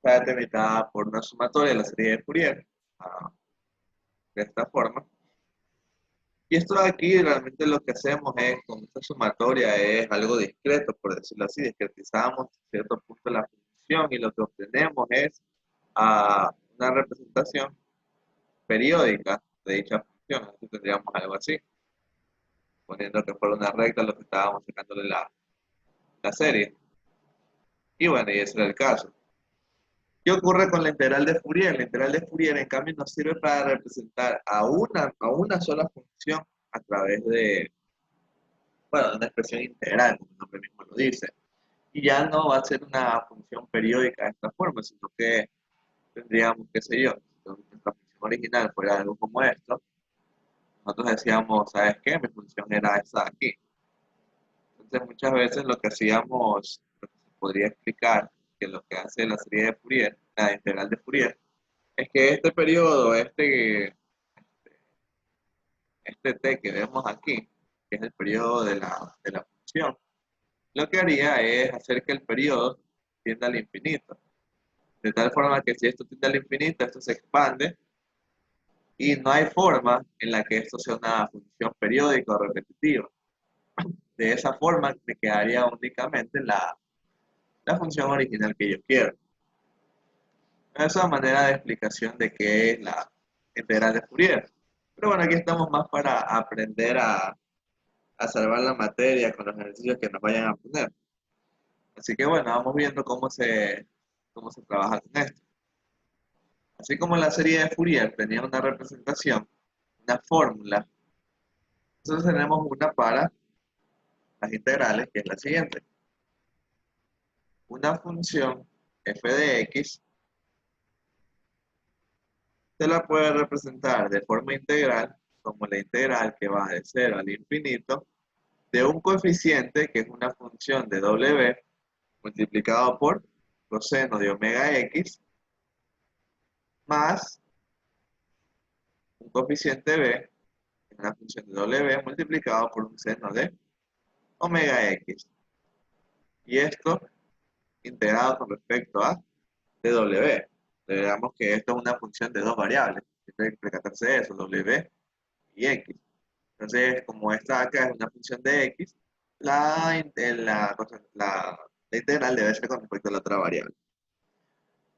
está determinada por una sumatoria de la serie de Fourier, ah, de esta forma. Y esto de aquí realmente lo que hacemos es, con esta sumatoria, es algo discreto, por decirlo así, discretizamos a cierto punto la función y lo que obtenemos es una representación periódica de dicha función. Así tendríamos algo así, poniendo que fuera una recta lo que estábamos sacándole la serie. Y bueno, y ese era el caso. ¿Qué ocurre con la integral de Fourier? La integral de Fourier, en cambio, nos sirve para representar a una sola función a través de, bueno, de una expresión integral, como el nombre mismo lo dice. Y ya no va a ser una función periódica de esta forma, sino que tendríamos, qué sé yo, si nuestra función original fuera algo como esto, nosotros decíamos, ¿sabes qué? Mi función era esa de aquí. Entonces, muchas veces lo que hacíamos, lo que se podría explicar, que lo que hace la serie de Fourier, la integral de Fourier, es que este periodo, este t que vemos aquí, que es el periodo de la función, lo que haría es hacer que el periodo tienda al infinito. De tal forma que si esto tiende al infinito, esto se expande y no hay forma en la que esto sea una función periódica o repetitiva. De esa forma me quedaría únicamente la función original que yo quiero. Esa es una manera de explicación de qué es la integral de Fourier. Pero bueno, aquí estamos más para aprender a salvar la materia con los ejercicios que nos vayan a poner. Así que bueno, vamos viendo cómo se trabaja con esto. Así como la serie de Fourier tenía una representación, una fórmula, nosotros tenemos una para las integrales, que es la siguiente. Una función f de x se la puede representar de forma integral como la integral que va de 0 al infinito de un coeficiente que es una función de w multiplicado por coseno de omega x más un coeficiente b, que es una función de w multiplicado por un seno de omega x. Y esto integrado con respecto a dw. Digamos que esto es una función de dos variables. Siempre hay que percatarse de eso, w y x. Entonces, como esta acá es una función de x, la integral debe ser con respecto a la otra variable.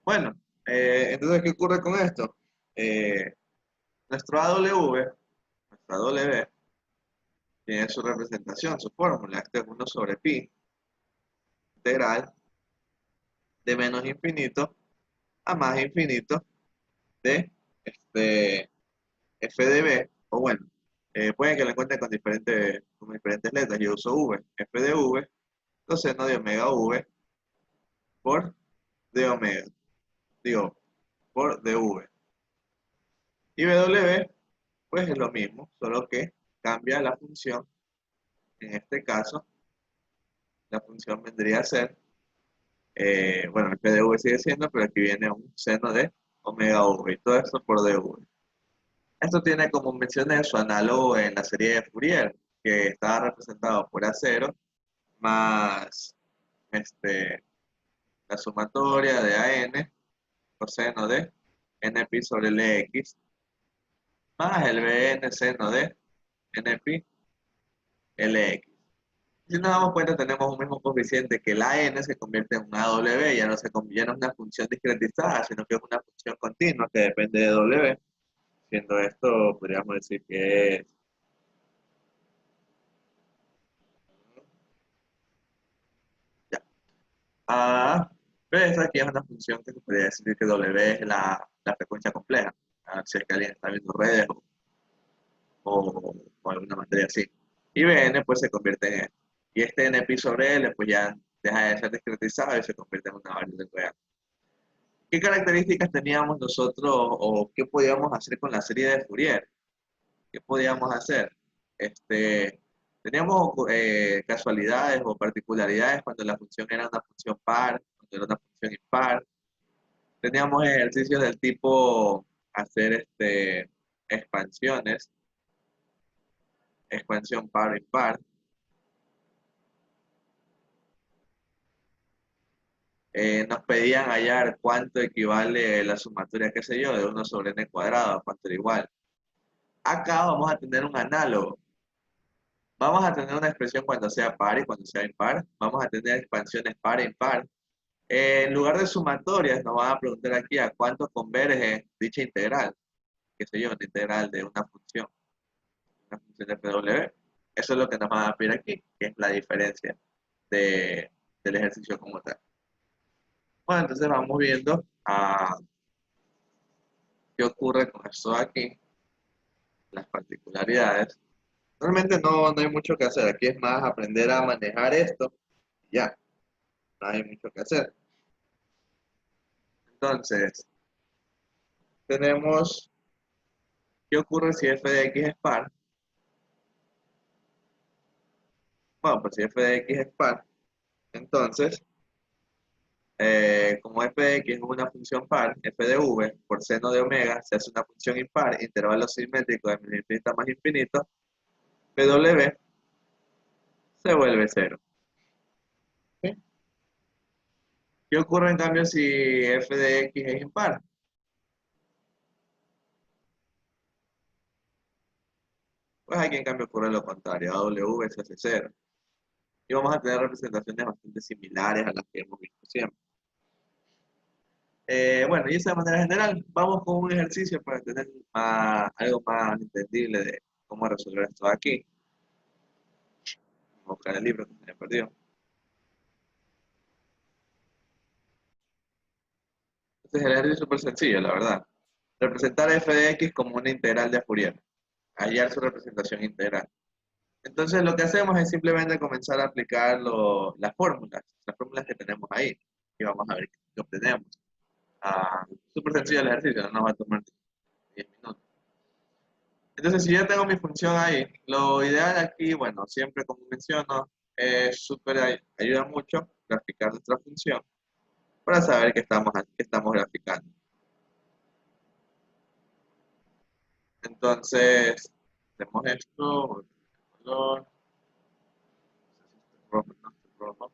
Bueno, entonces, ¿qué ocurre con esto? Eh, nuestro nuestra W, tiene su representación, su fórmula. Este es 1 sobre pi, integral de menos infinito a más infinito de este, f de b, o bueno, pueden que lo encuentren con diferentes letras. Yo uso v, f de v, coseno de omega v por d omega, digo, por dv. Y w, pues es lo mismo, solo que cambia la función. En este caso, la función vendría a ser, bueno, f de v sigue siendo, pero aquí viene un seno de omega v, y todo esto por dv. Esto tiene, como mencioné, su análogo en la serie de Fourier, que estaba representado por A0 más la sumatoria de AN, coseno de NP sobre LX, más el BN seno de NP LX. Si nos damos cuenta, tenemos un mismo coeficiente que el AN se convierte en un AW, ya no es una función discretizada, sino que es una función continua que depende de W. Siendo esto, podríamos decir que es, ya, pero esta aquí es una función que se podría decir que W es la frecuencia compleja. Si es que alguien está viendo redes o alguna materia así. Y Bn pues se convierte en esto. Y este NP sobre L pues ya deja de ser discretizado y se convierte en una variable real. ¿Qué características teníamos nosotros o qué podíamos hacer con la serie de Fourier? ¿Qué podíamos hacer? Teníamos casualidades o particularidades cuando la función era una función par, cuando era una función impar. Teníamos ejercicios del tipo hacer expansiones, expansión par o impar. nos pedían hallar cuánto equivale la sumatoria, qué sé yo, de 1/n², a cuánto era igual. Acá vamos a tener un análogo. Vamos a tener una expresión cuando sea par y cuando sea impar. Vamos a tener expansiones par e impar. En lugar de sumatorias, nos van a preguntar aquí a cuánto converge dicha integral. Qué sé yo, una integral de una función de FW. Eso es lo que nos van a pedir aquí, que es la diferencia del ejercicio como tal. Bueno, entonces vamos viendo qué ocurre con esto aquí, las particularidades. Realmente no hay mucho que hacer. Aquí es más aprender a manejar esto. Y ya, no hay mucho que hacer. Entonces, tenemos qué ocurre si f de x es par. Bueno, pues si f de x es par, entonces, como f de x es una función par, f de v por seno de omega se hace una función impar, intervalo simétrico de menos infinito a más infinito, w se vuelve cero. ¿Sí? ¿Qué ocurre en cambio si f de x es impar? Pues aquí en cambio ocurre lo contrario, a w se hace cero. Y vamos a tener representaciones bastante similares a las que hemos visto siempre. Bueno, y eso de manera general, vamos con un ejercicio para tener algo más entendible de cómo resolver esto de aquí. Vamos a buscar el libro que se me perdió. Entonces el ejercicio es súper sencillo, la verdad. Representar f de x como una integral de Fourier. Hallar su representación integral. Entonces lo que hacemos es simplemente comenzar a aplicar las fórmulas que tenemos ahí. Y vamos a ver qué obtenemos. Súper sencillo el ejercicio, no nos va a tomar 10 minutos. Entonces, si ya tengo mi función ahí, lo ideal aquí, bueno, siempre como menciono, ayuda mucho graficar nuestra función para saber qué estamos graficando. Entonces, hacemos esto, color, rojo, no, rojo.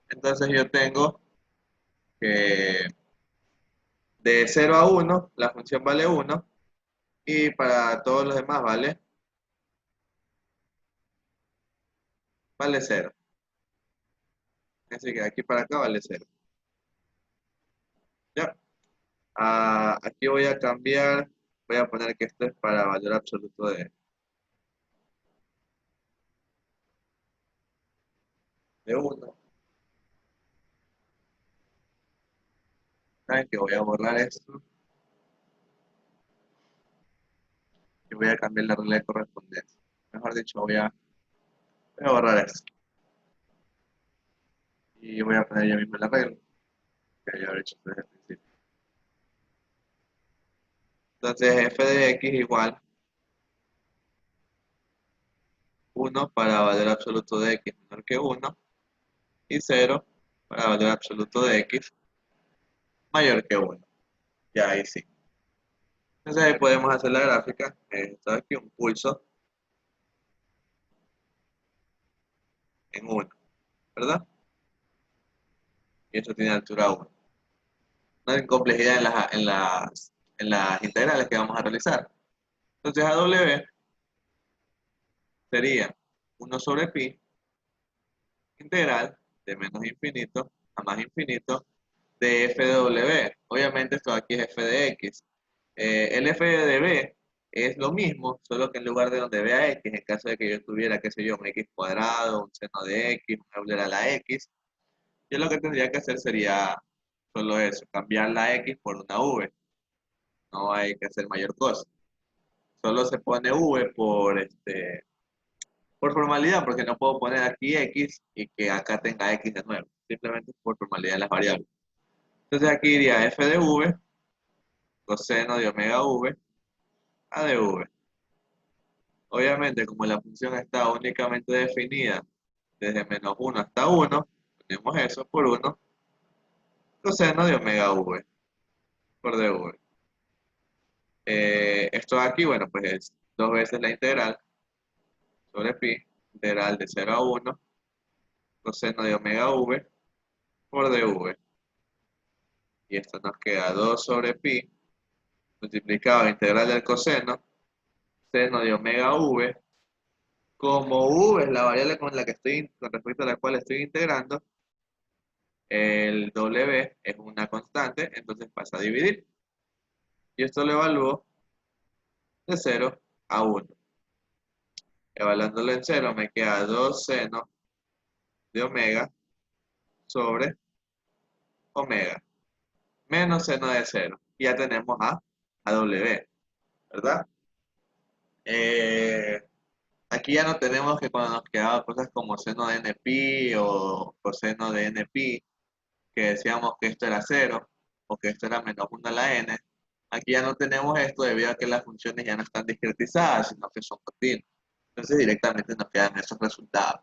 Entonces yo tengo que de 0 a 1, la función vale 1, y para todos los demás vale 0. Así que aquí para acá vale 0. Ya. Aquí voy a cambiar, voy a poner que esto es para valor absoluto de 1. Saben que voy a borrar esto y voy a cambiar la regla de correspondencia. Mejor dicho, voy a borrar esto. Y voy a poner yo mismo la regla que ya habré hecho desde el principio. Entonces f de x igual 1 para valor absoluto de x menor que 1 y 0 para valor absoluto de x mayor que 1. Ya ahí sí. Entonces ahí podemos hacer la gráfica. Esto aquí un pulso en 1, ¿verdad? Y esto tiene altura 1. No hay complejidad en las integrales que vamos a realizar. Entonces a w sería 1 sobre pi integral de menos infinito a más infinito de f de w. Obviamente esto aquí es f de x. El f de b es lo mismo, solo que en lugar de donde vea x, en caso de que yo tuviera, qué sé yo, un x cuadrado, un seno de x, un Euler a la x, yo lo que tendría que hacer sería solo eso, cambiar la x por una v. No hay que hacer mayor cosa. Solo se pone v por formalidad, porque no puedo poner aquí x y que acá tenga x de nuevo. Simplemente por formalidad de las variables. Entonces aquí iría f de v, coseno de omega v, a de v. Obviamente, como la función está únicamente definida desde -1 hasta 1, ponemos eso por 1, coseno de omega v por dv. Esto aquí, bueno, pues es 2 veces la integral sobre pi, integral de 0 a 1, coseno de omega v por dv. Y esto nos queda 2 sobre pi multiplicado integral del coseno, seno de omega v. Como v es la variable con respecto a la cual estoy integrando, el w es una constante, entonces pasa a dividir. Y esto lo evalúo de 0 a 1. Evaluándolo en 0 me queda 2 seno de omega sobre omega menos seno de 0. Y ya tenemos a w, ¿verdad? Eh, Aquí ya no tenemos que cuando nos quedaban cosas como seno de npi o coseno de npi, que decíamos que esto era 0 o que esto era menos 1 a la n. Aquí ya no tenemos esto debido a que las funciones ya no están discretizadas, sino que son continuas. Entonces directamente nos quedan esos resultados.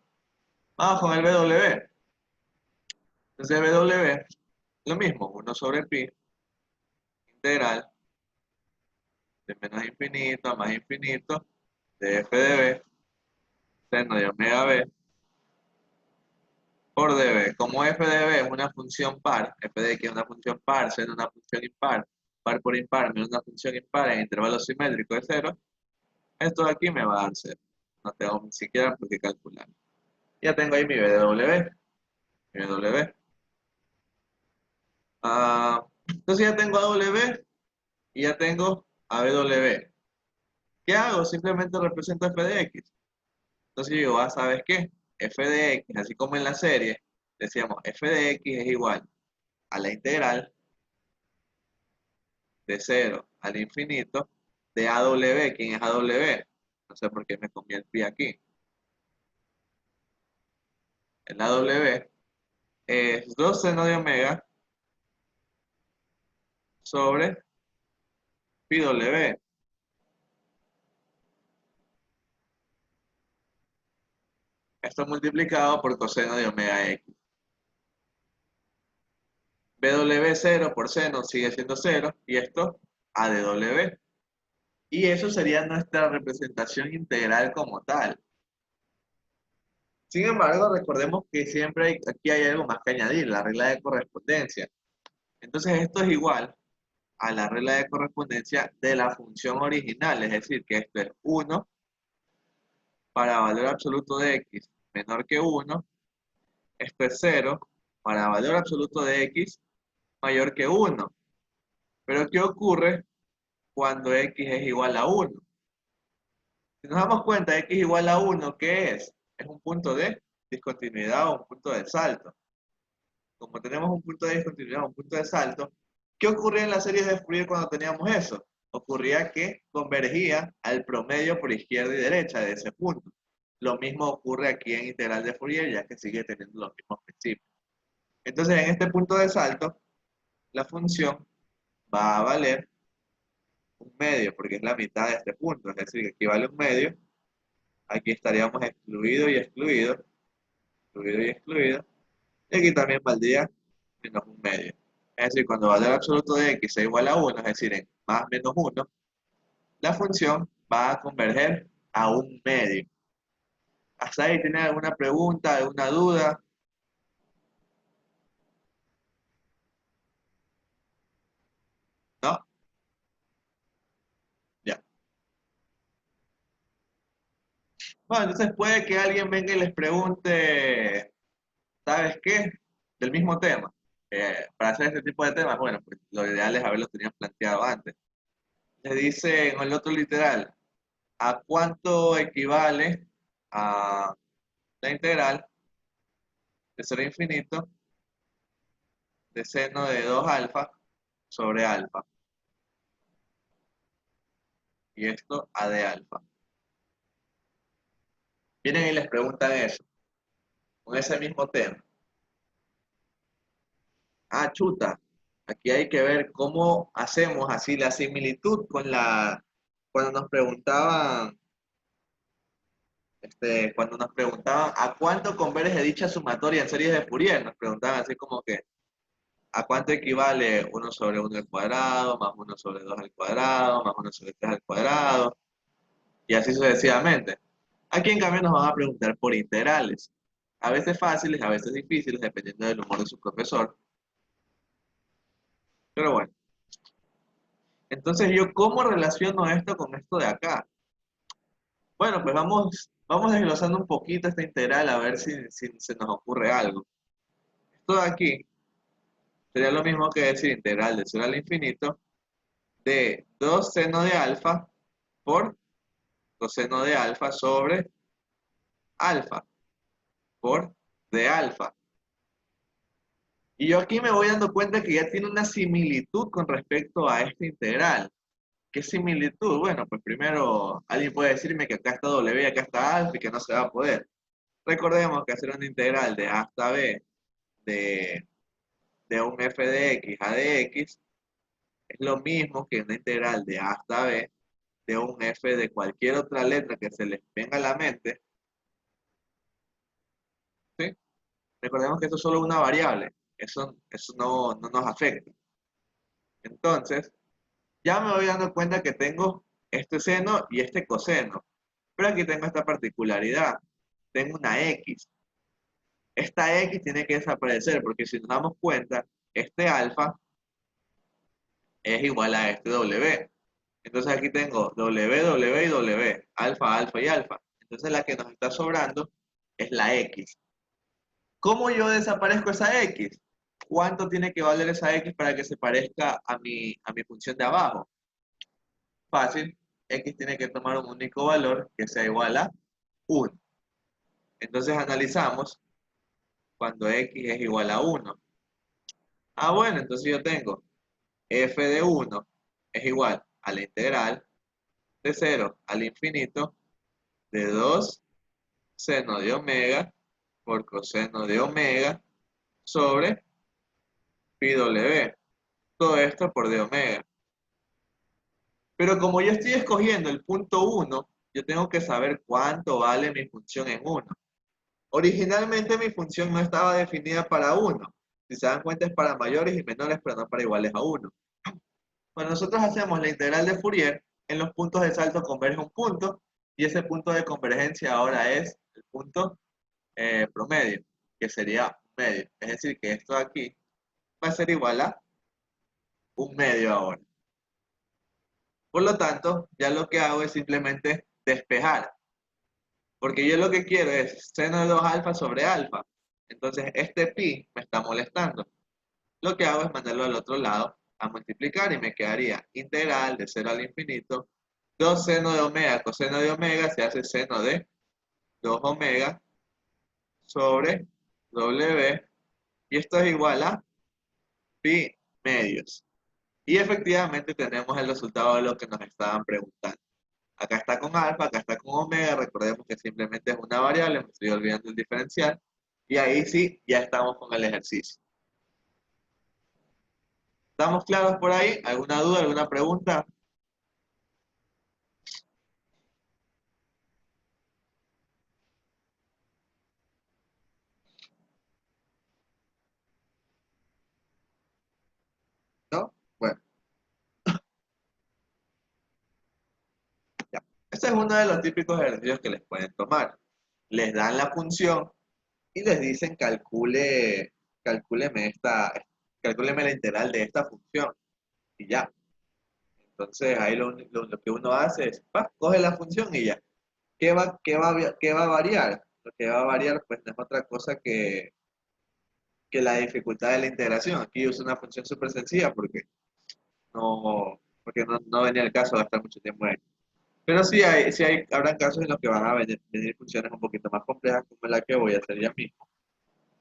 Vamos con el W. Entonces W, lo mismo, 1 sobre pi, integral de menos infinito a más infinito, de f de b, seno de omega b, por db. Como f de b es una función par, f de x es una función par, seno una función impar, par por impar menos una función impar en intervalo simétrico de 0, esto de aquí me va a dar 0. No tengo ni siquiera por qué calcular. Ya tengo ahí mi W. Mi W. Entonces ya tengo a W y ya tengo a W. ¿Qué hago? Simplemente represento f de x. Entonces yo digo, ¿sabes qué? F de x, así como en la serie, decíamos f de x es igual a la integral de 0 al infinito de AW. ¿Quién es AW? No sé por qué me comí el pi aquí. El AW es 2 seno de omega sobre pi W. Esto multiplicado por coseno de omega x. BW0 por seno sigue siendo 0 y esto A de W. Y eso sería nuestra representación integral como tal. Sin embargo, recordemos que siempre aquí hay algo más que añadir, la regla de correspondencia. Entonces esto es igual a la regla de correspondencia de la función original, es decir, que esto es 1 para valor absoluto de x menor que 1, esto es 0 para valor absoluto de x mayor que 1. Pero ¿qué ocurre cuando x es igual a 1? Si nos damos cuenta, x igual a 1, ¿qué es? Es un punto de discontinuidad o un punto de salto. Como tenemos un punto de discontinuidad o un punto de salto, ¿qué ocurría en las series de Fourier cuando teníamos eso? Ocurría que convergía al promedio por izquierda y derecha de ese punto. Lo mismo ocurre aquí en integral de Fourier, ya que sigue teniendo los mismos principios. Entonces, en este punto de salto, la función va a valer un medio, porque es la mitad de este punto, es decir, que aquí vale un medio, aquí estaríamos excluido y excluido, excluido y excluido, y aquí también valdría menos un medio. Es decir, cuando valor absoluto de x es igual a 1, es decir, en más menos 1, la función va a converger a un medio. ¿Hasta ahí tienen alguna pregunta, alguna duda? ¿No? Ya. Bueno, entonces puede que alguien venga y les pregunte, ¿sabes qué? Del mismo tema. Para hacer este tipo de temas, bueno, pues lo ideal es haberlo tenido planteado antes. Le dice en el otro literal, ¿a cuánto equivale a la integral de 0 a infinito de seno de 2 alfa sobre alfa? Y esto a de alfa. Vienen y les preguntan eso, con ese mismo tema. Ah, chuta, aquí hay que ver cómo hacemos así la similitud con cuando nos preguntaban, cuando nos preguntaban a cuánto converge dicha sumatoria en series de Fourier, nos preguntaban así como que a cuánto equivale 1 sobre 1 al cuadrado, más 1 sobre 2 al cuadrado, más 1 sobre 3 al cuadrado, y así sucesivamente. Aquí en cambio nos van a preguntar por integrales, a veces fáciles, a veces difíciles, dependiendo del humor de su profesor. Pero bueno, entonces yo, ¿cómo relaciono esto con esto de acá? Bueno, pues vamos desglosando un poquito esta integral a ver si se nos ocurre algo. Esto de aquí sería lo mismo que decir integral de 0 al infinito de 2 seno de alfa por coseno de alfa sobre alfa por de alfa. Y yo aquí me voy dando cuenta que ya tiene una similitud con respecto a esta integral. ¿Qué similitud? Bueno, pues primero alguien puede decirme que acá está W y acá está alfa y que no se va a poder. Recordemos que hacer una integral de A hasta B de, de un f de x a de x es lo mismo que una integral de A hasta B de un f de cualquier otra letra que se les venga a la mente, ¿sí? Recordemos que esto es solo una variable, eso no nos afecta. Entonces, ya me voy dando cuenta que tengo este seno y este coseno, pero aquí tengo esta particularidad, tengo una x. Esta x tiene que desaparecer porque si nos damos cuenta, este alfa es igual a este w. Entonces aquí tengo w, w y w, alfa, alfa y alfa. Entonces la que nos está sobrando es la x. ¿Cómo yo desaparezco esa x? ¿Cuánto tiene que valer esa x para que se parezca a mi función de abajo? Fácil, x tiene que tomar un único valor que sea igual a 1. Entonces analizamos cuando x es igual a 1. Ah, bueno, entonces yo tengo f de 1 es igual a la integral de 0 al infinito de 2 seno de omega por coseno de omega sobre pi w. Todo esto por de omega. Pero como yo estoy escogiendo el punto 1, yo tengo que saber cuánto vale mi función en 1. Originalmente mi función no estaba definida para 1. Si se dan cuenta es para mayores y menores, pero no para iguales a 1. Cuando nosotros hacemos la integral de Fourier, en los puntos de salto converge un punto y ese punto de convergencia ahora es el punto promedio, que sería un medio. Es decir, que esto de aquí va a ser igual a un medio ahora. Por lo tanto, ya lo que hago es simplemente despejar, porque yo lo que quiero es seno de 2 alfa sobre alfa. Entonces, este pi me está molestando. Lo que hago es mandarlo al otro lado a multiplicar y me quedaría integral de 0 al infinito. 2 seno de omega coseno de omega se hace seno de 2 omega sobre W. Y esto es igual a pi medios. Y efectivamente tenemos el resultado de lo que nos estaban preguntando. Acá está con alfa, acá está con omega. Recordemos que simplemente es una variable, me estoy olvidando el diferencial. Y ahí sí, ya estamos con el ejercicio. ¿Estamos claros por ahí? ¿Alguna duda, alguna pregunta? ¿No? Bueno, ya. Este es uno de los típicos ejercicios que les pueden tomar. Les dan la función y les dicen calcúleme calcúleme la integral de esta función. Y ya. Entonces ahí lo que uno hace es, coge la función y ya. ¿Qué va a variar? Lo que va a variar pues no es otra cosa que la dificultad de la integración. Aquí yo uso una función súper sencilla porque no venía el caso de gastar mucho tiempo ahí. Pero habrán casos en los que van a venir funciones un poquito más complejas como la que voy a hacer ya mismo.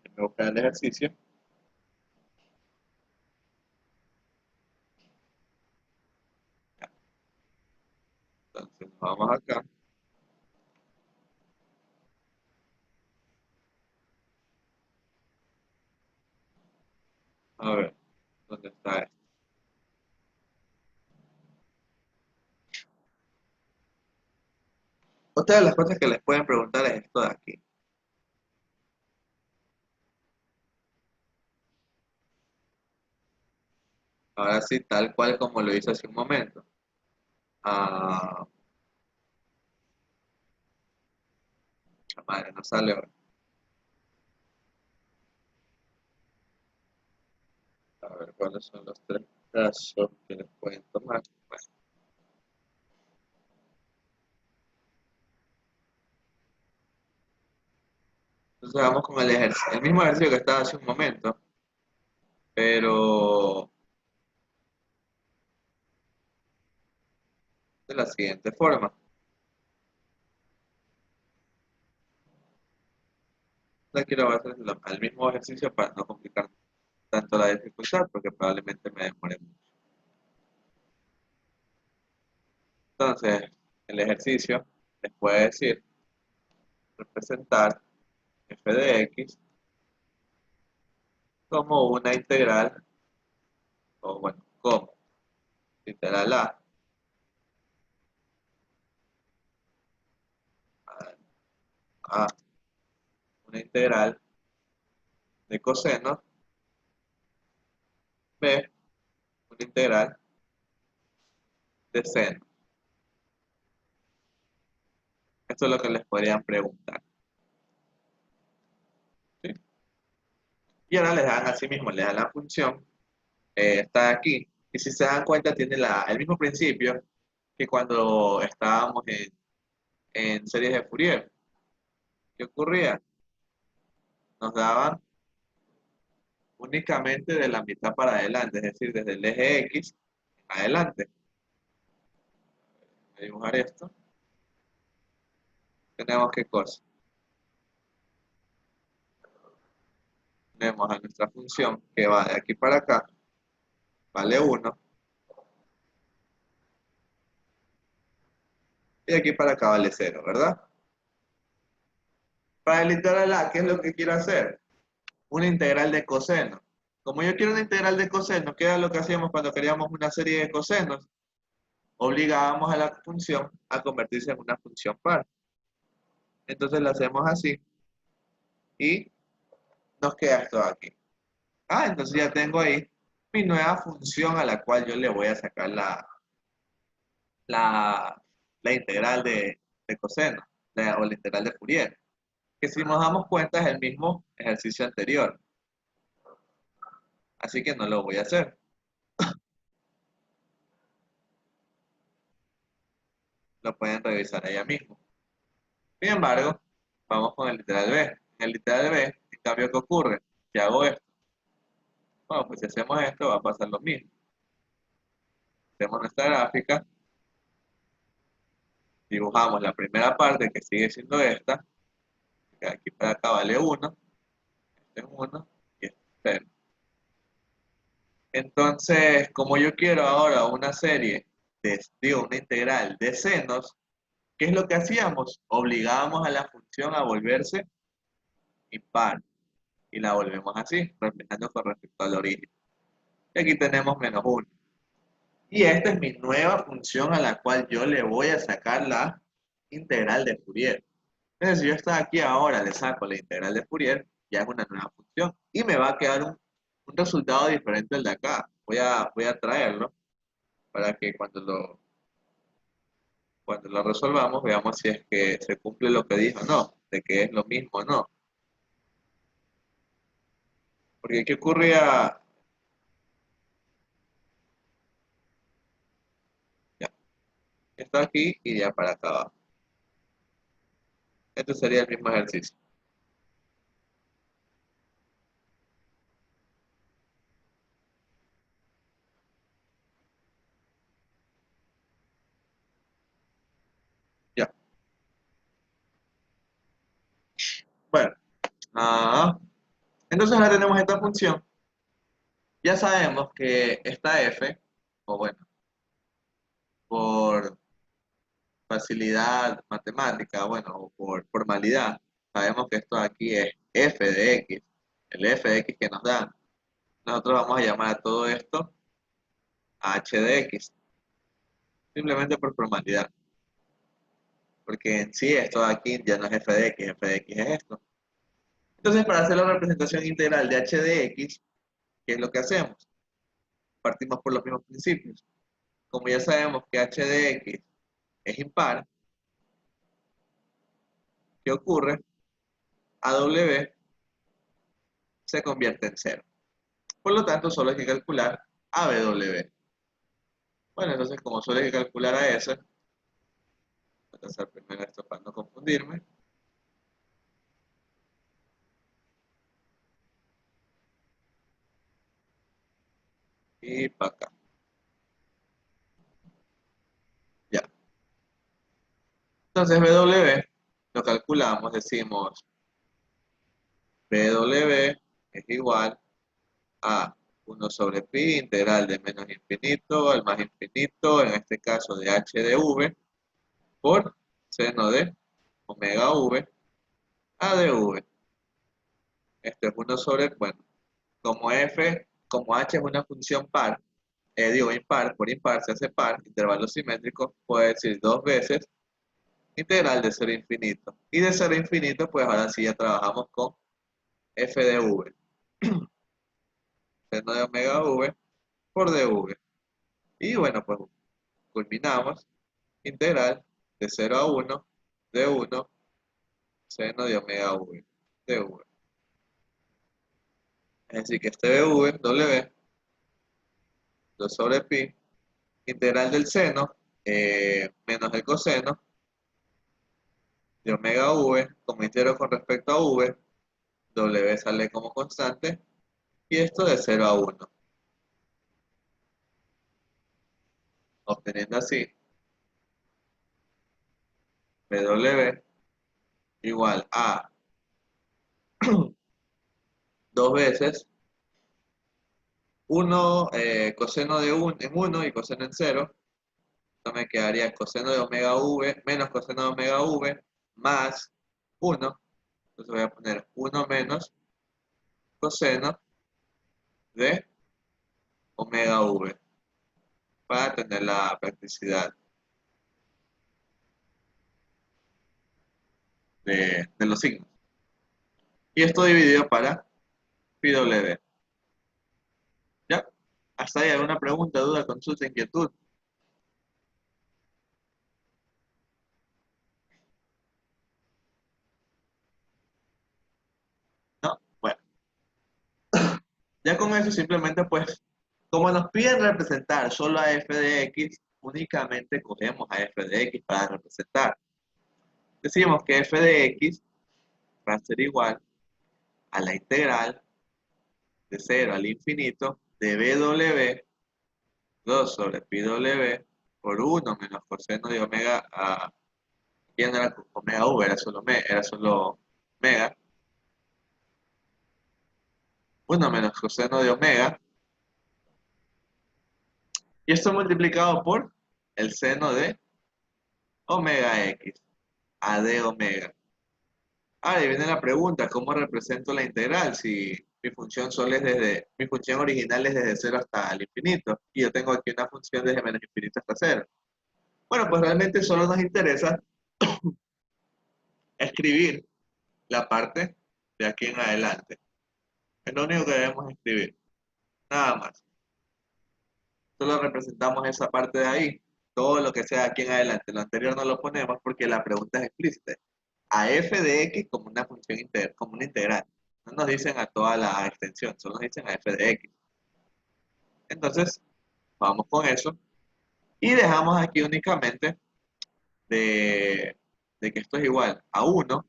Me voy a buscar el ejercicio. Entonces vamos acá. A ver, ¿dónde está esto? Otra de las cosas que les pueden preguntar es esto de aquí. Ahora sí, tal cual como lo hice hace un momento. Ah, la madre, no sale ahora. A ver, ¿cuáles son los tres? caso que les pueden tomar. Bueno, entonces vamos con el ejercicio, el mismo ejercicio que estaba hace un momento, pero de la siguiente forma. La quiero hacer el mismo ejercicio para no complicar tanto la dificultad, porque probablemente me demore mucho. Entonces, el ejercicio les puede decir representar f de x como una integral, o bueno, como literal a una integral de coseno b una integral de seno. Esto es lo que les podrían preguntar. ¿Sí? Y ahora les dan así mismo, les dan la función, está aquí. Y si se dan cuenta, tiene el mismo principio que cuando estábamos en series de Fourier. ¿Qué ocurría? Nos daban únicamente de la mitad para adelante, es decir, desde el eje X adelante. Voy a dibujar esto. Tenemos qué cosa. Tenemos a nuestra función que va de aquí para acá, vale 1, y de aquí para acá vale 0, ¿verdad? Para el literal A, ¿qué es lo que quiero hacer? Una integral de coseno. Como yo quiero una integral de coseno, ¿qué era lo que hacíamos cuando queríamos una serie de cosenos? Obligábamos a la función a convertirse en una función par. Entonces lo hacemos así y nos queda esto aquí. Ah, entonces ya tengo ahí mi nueva función a la cual yo le voy a sacar la, la integral de coseno, o la integral de Fourier, que si nos damos cuenta es el mismo ejercicio anterior. Así que no lo voy a hacer. Lo pueden revisar allá mismo. Sin embargo, vamos con el literal B. En el literal B, en cambio, ¿qué ocurre? Si hago esto, bueno, pues si hacemos esto va a pasar lo mismo. Hacemos nuestra gráfica, dibujamos la primera parte que sigue siendo esta, que aquí para acá vale 1, este es 1 y este es 0. Entonces, como yo quiero ahora una serie digo, una integral de senos, ¿qué es lo que hacíamos? Obligábamos a la función a volverse impar y la volvemos así, reflejando con respecto al origen. Y aquí tenemos menos 1. Y esta es mi nueva función a la cual yo le voy a sacar la integral de Fourier. Entonces, si yo estoy aquí ahora, le saco la integral de Fourier, ya es una nueva función. Y me va a quedar un resultado diferente al de acá. Voy a traerlo para que cuando lo resolvamos veamos si es que se cumple lo que dijo o no, de que es lo mismo o no. Porque ¿qué ocurría? Ya, está aquí y ya para acá abajo. Este sería el mismo ejercicio. Ya. Bueno. Ah, entonces ahora tenemos esta función. Ya sabemos que esta f, o bueno, por facilidad matemática, bueno, o por formalidad, sabemos que esto aquí es f de x, el f de x que nos dan. Nosotros vamos a llamar a todo esto h de x, simplemente por formalidad, porque en sí esto de aquí ya no es f de x es esto. Entonces, para hacer la representación integral de h de x, ¿qué es lo que hacemos? Partimos por los mismos principios. Como ya sabemos que h de x es impar, ¿qué ocurre? A w se convierte en cero. Por lo tanto, solo hay que calcular a BW. Bueno, entonces como solo hay que calcular a S, voy a hacer primero esto para no confundirme. Y para acá. Ya. Entonces BW lo calculamos, decimos BW es igual a 1 sobre pi integral de menos infinito al más infinito, en este caso de h de v, por seno de omega v a de v. Esto es 1 sobre, bueno, como h es una función par, digo impar, por impar se hace par, intervalo simétrico, puede decir dos veces integral de 0 a infinito. Y de 0 a infinito, pues ahora sí ya trabajamos con f de v, seno de omega v por dv. Y bueno, pues culminamos integral de 0 a 1 de 1 seno de omega v dv. Es decir, que este dv, w, 2 sobre pi, integral del seno menos el coseno de omega v, como integro con respecto a v, w sale como constante, y esto de 0 a 1, obteniendo así w igual a dos veces 1 coseno de 1 en 1 y coseno en 0. Esto me quedaría coseno de omega v menos coseno de omega v más 1. Entonces voy a poner 1 menos coseno de omega v para tener la practicidad de los signos. Y esto dividido para pi w. ¿Ya? ¿Hasta ahí alguna pregunta, duda, consulta, inquietud? ¿No? Bueno, ya con eso simplemente pues, como nos piden representar solo a f de x, únicamente cogemos a f de x para representar. Decimos que f de x va a ser igual a la integral de 0 al infinito de BW 2 sobre pi w por 1 menos coseno de omega a... ¿Quién era omega v? Era solo mega. 1 menos coseno de omega. Y esto multiplicado por el seno de omega x a d omega. Ahora, y viene la pregunta, ¿cómo represento la integral? Si mi función original es desde 0 hasta el infinito, y yo tengo aquí una función desde menos infinito hasta 0. Bueno, pues realmente solo nos interesa escribir la parte de aquí en adelante. Es lo único que debemos escribir, nada más. Solo representamos esa parte de ahí, todo lo que sea aquí en adelante. Lo anterior no lo ponemos porque la pregunta es explícita. A f de x como una función como una integral. No nos dicen a toda la extensión, solo nos dicen a f de x. Entonces, vamos con eso. Y dejamos aquí únicamente de que esto es igual a 1.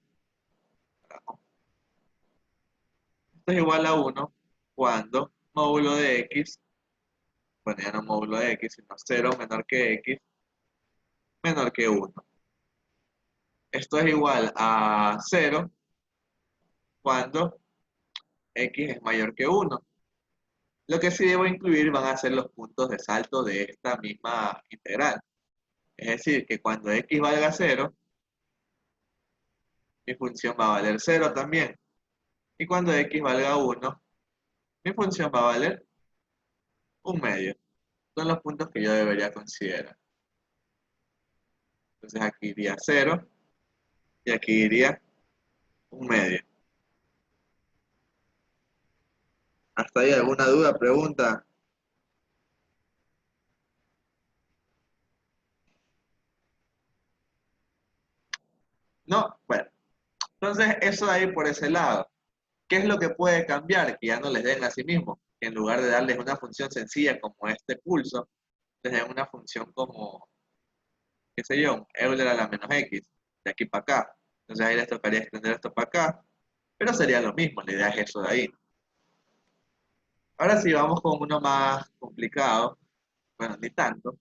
Esto es igual a 1 cuando módulo de x, bueno, ya no módulo de x, sino 0 menor que 1. Esto es igual a 0 cuando x es mayor que 1. Lo que sí debo incluir van a ser los puntos de salto de esta misma integral. Es decir, que cuando x valga 0, mi función va a valer 0 también. Y cuando x valga 1, mi función va a valer un medio. Son los puntos que yo debería considerar. Entonces aquí iría 0 y aquí iría un medio. ¿Hasta ahí alguna duda, pregunta? No, bueno. Entonces eso de ahí por ese lado. ¿Qué es lo que puede cambiar? Que ya no les den a sí mismo. En lugar de darles una función sencilla como este pulso, les den una función como, qué sé yo, un Euler a la menos X, de aquí para acá. Entonces ahí les tocaría extender esto para acá, pero sería lo mismo, la idea es eso de ahí. Ahora sí, vamos con uno más complicado, bueno, ni tanto,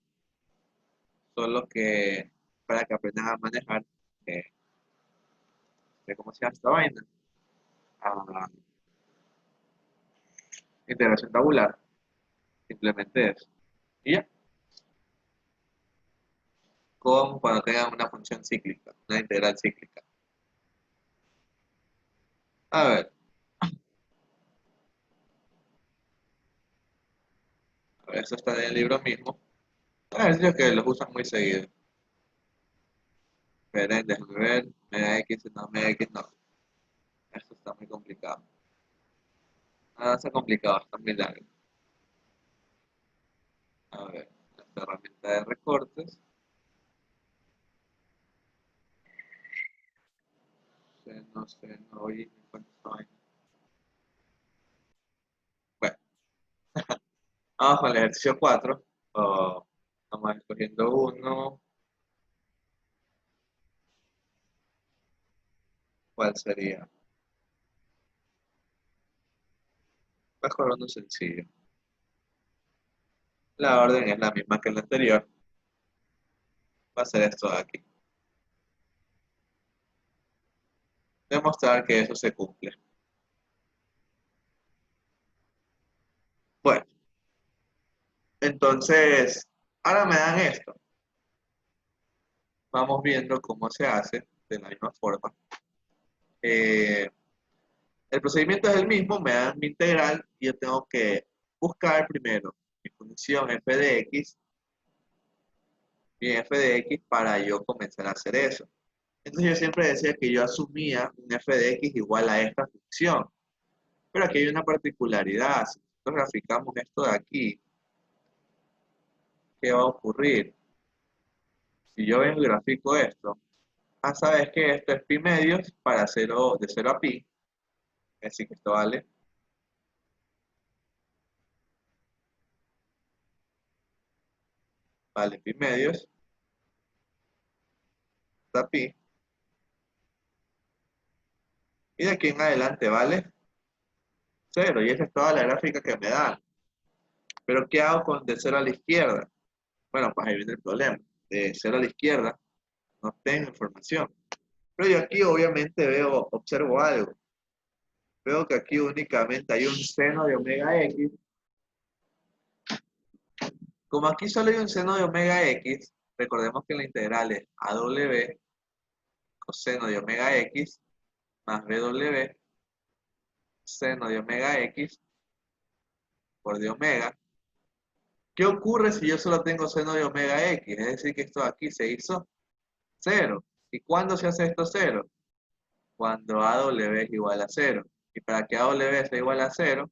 solo que para que aprendan a manejar, eh, ¿cómo se llama esta vaina? Ah, integración tabular, simplemente eso. Y ya, con cuando tengan una función cíclica, una integral cíclica. A ver, eso está en el libro mismo. Ejercicios que los usan muy seguido. Esperen, déjame ver. Mega X, no, Mega X, no. Esto está muy complicado. Ah, está complicado, está muy largo. A ver, esta herramienta de recortes. No, oye, me encuentro esta vaina. Bueno, vamos con el ejercicio 4. Vamos escogiendo uno. ¿Cuál sería? Mejor uno sencillo. La orden es la misma que la anterior. Va a ser esto de aquí. Demostrar que eso se cumple. Bueno, entonces, ahora me dan esto. Vamos viendo cómo se hace de la misma forma. Eh, el procedimiento es el mismo, me dan mi integral y yo tengo que buscar primero mi función f de x, mi f de x para yo comenzar a hacer eso. Entonces yo siempre decía que yo asumía un f de x igual a esta función. Pero aquí hay una particularidad. Si nosotros graficamos esto de aquí, ¿qué va a ocurrir? Si yo vengo y grafico esto, sabes que esto es pi medios para 0, de 0 a pi, así que esto vale pi medios, hasta pi, y de aquí en adelante vale 0, y esa es toda la gráfica que me dan. Pero ¿qué hago con de 0 a la izquierda? Bueno, pues ahí viene el problema. De 0 a la izquierda no tengo información. Pero yo aquí obviamente observo algo. Veo que aquí únicamente hay un seno de omega x. Como aquí solo hay un seno de omega x, recordemos que la integral es AW coseno de omega x más BW seno de omega x por de omega. ¿Qué ocurre si yo solo tengo seno de omega x? Es decir, que esto de aquí se hizo cero. ¿Y cuándo se hace esto cero? Cuando AW es igual a cero. Y para que AW sea igual a cero,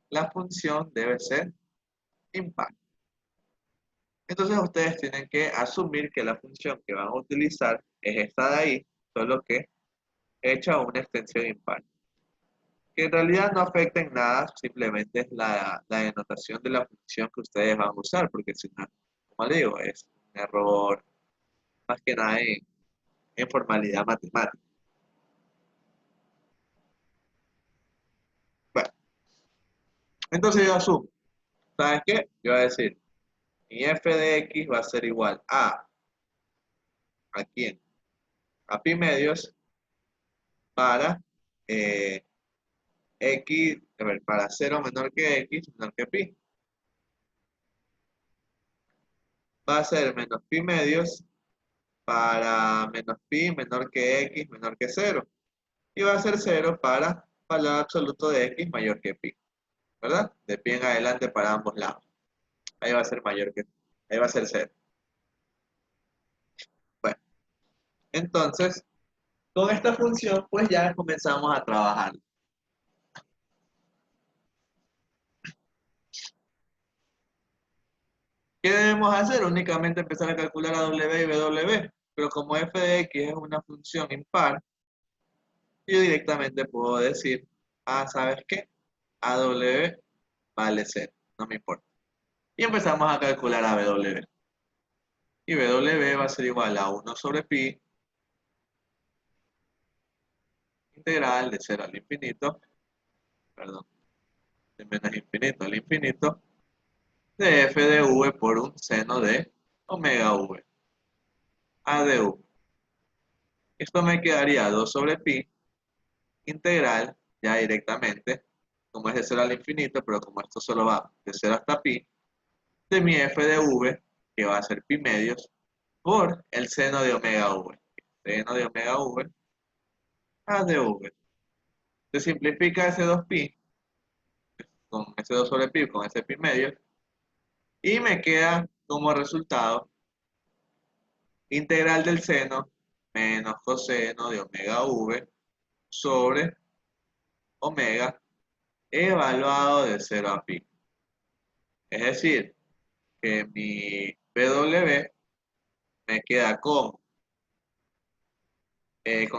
la función debe ser impar. Entonces ustedes tienen que asumir que la función que van a utilizar es esta de ahí, solo que hecha una extensión impar. Que en realidad no afecta en nada, simplemente es la denotación de la función que ustedes van a usar, porque si no, como le digo, es un error más que nada en formalidad matemática. Bueno, entonces yo asumo, ¿sabes qué? Yo voy a decir, mi f de x va a ser igual ¿a quién? A pi medios para x, a ver, para 0 menor que x menor que pi. Va a ser menos pi medios para menos pi menor que x menor que 0. Y va a ser 0 para valor absoluto de x mayor que pi. ¿Verdad? De pi en adelante para ambos lados. Ahí va a ser mayor que, ahí va a ser 0. Bueno, entonces, con esta función, pues ya comenzamos a trabajar. ¿Qué debemos hacer? Únicamente empezar a calcular a W y W. Pero como f de x es una función impar, yo directamente puedo decir, ¿sabes qué? AW vale 0, no me importa. Y empezamos a calcular a W. Y W va a ser igual a 1 sobre pi integral de 0 al infinito, perdón, de menos infinito al infinito, de f de v por un seno de omega v a de v. Esto me quedaría 2 sobre pi integral, ya directamente, como es de 0 al infinito, pero como esto solo va de 0 hasta pi, de mi f de v, que va a ser pi medios, por el seno de omega v. Seno de omega v a de v. Se simplifica ese 2pi, con ese 2 sobre pi, con ese pi medios, y me queda como resultado integral del seno menos coseno de omega v sobre omega evaluado de 0 a pi. Es decir, que mi W me queda con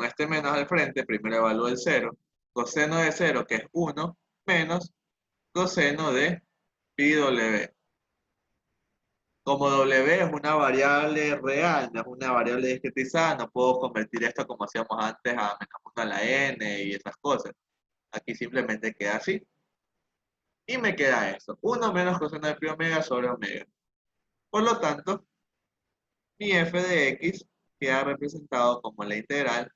este menos al frente, primero evalúo el 0, coseno de 0 que es 1, menos coseno de pi W. Como W es una variable real, no es una variable discretizada, no puedo convertir esto como hacíamos antes a menos 1 a la n y esas cosas. Aquí simplemente queda así. Y me queda eso, 1 menos coseno de pi omega sobre omega. Por lo tanto, mi f de x queda representado como la integral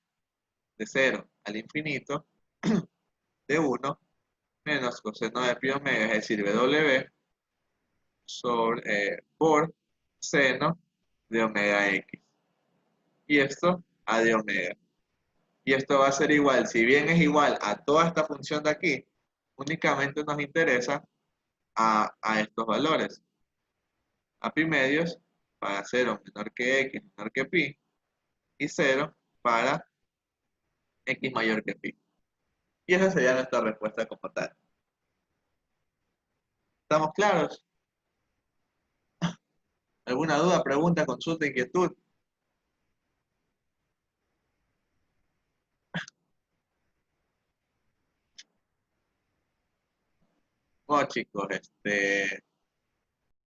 de 0 al infinito de 1 menos coseno de pi omega, es decir, W, por seno de omega x. Y esto a de omega. Y esto va a ser igual, si bien es igual a toda esta función de aquí, únicamente nos interesa a estos valores. A pi medios para 0 menor que x menor que pi y 0 para x mayor que pi. Y esa sería nuestra respuesta como tal. ¿Estamos claros? ¿Alguna duda, pregunta, consulta, inquietud? No, chicos,